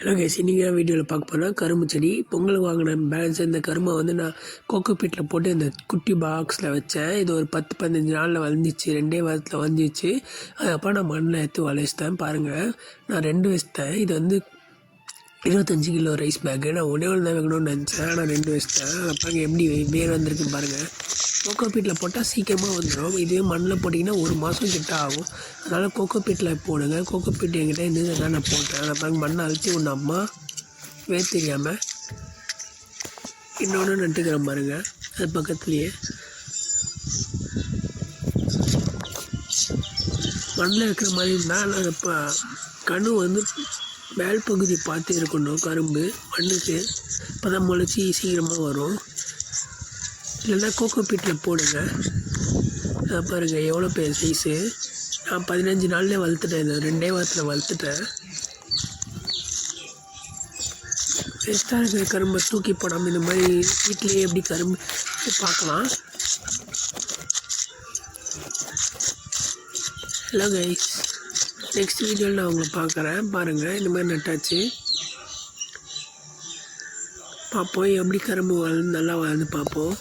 Hello guys, இன்றைக்கி வீடியோவில் பார்க்க போனால் கரும்பு செடி பொங்கல் வாங்கின பேலன்ஸ். இந்த கரும்பை வந்து நான் கோகோ பீட்டில் போட்டு இந்த குட்டி பாக்ஸில் வச்சேன். இது ஒரு 10-15 நாளில் வந்துச்சு, 2 வாரத்தில் வந்துச்சு. அதுக்கப்புறம் நான் மண்ணில் எடுத்து வளைச்சிட்டேன். பாருங்கள், நான் 2 வச்சிட்டேன். இது வந்து 25 கிலோ ரைஸ் பேக்கு. நான் ஒன்றே தான் வைக்கணும்னு நினச்சேன், ஆனால் 2 வச்சிட்டேன். அப்புறம் எப்படி வேர் வந்திருக்குன்னு பாருங்கள். கோகோ பீட்டில் போட்டால் சீக்கிரமாக வந்துடும். இதுவே மண்ணில் போட்டிங்கன்னா 1 மாதம் கிட்ட ஆகும். அதனால் கோகோ பீட்டில் போடுங்க. கோகோ பீட் என்கிட்ட இருந்தது, அதான் நான் போட்டேன். அப்புறம் மண்ணை அழிச்சு ஒன்று அம்மா வேர் தெரியாமல் இன்னொன்று நட்டுக்கிறேன் பாருங்க. அது பக்கத்துலேயே மண்ணில் இருக்கிற மாதிரி இருந்தால் நான் இப்போ கணு வந்து மேல் பகுதி பார்த்து இருக்கணும். கரும்பு மண்ணுக்கு இப்போ தான் முளைச்சி சீக்கிரமாக வரும். இல்லைன்னா கோகோ பீட்டில் போடுங்க. பாருங்கள் எவ்வளோ பெரிய சைஸு. நான் 15 நாள்லேயே வளர்த்துட்டேன். இது 2 வாரத்தில் வளர்த்துட்டேன். வேஸ்ட்டாக இருக்கிற கரும்பை தூக்கி போடாமல் இந்த மாதிரி வீட்டிலேயே எப்படி கரும்பு பார்க்கலாம். ஹலோ கைஸ், நெக்ஸ்ட் வீடியோவில் நான் உங்களை பார்க்குறேன். பாருங்கள், இந்த மாதிரி நட்டாச்சு. பார்ப்போம் எப்படி கரும்பு நல்லா வளர்ந்து பார்ப்போம்.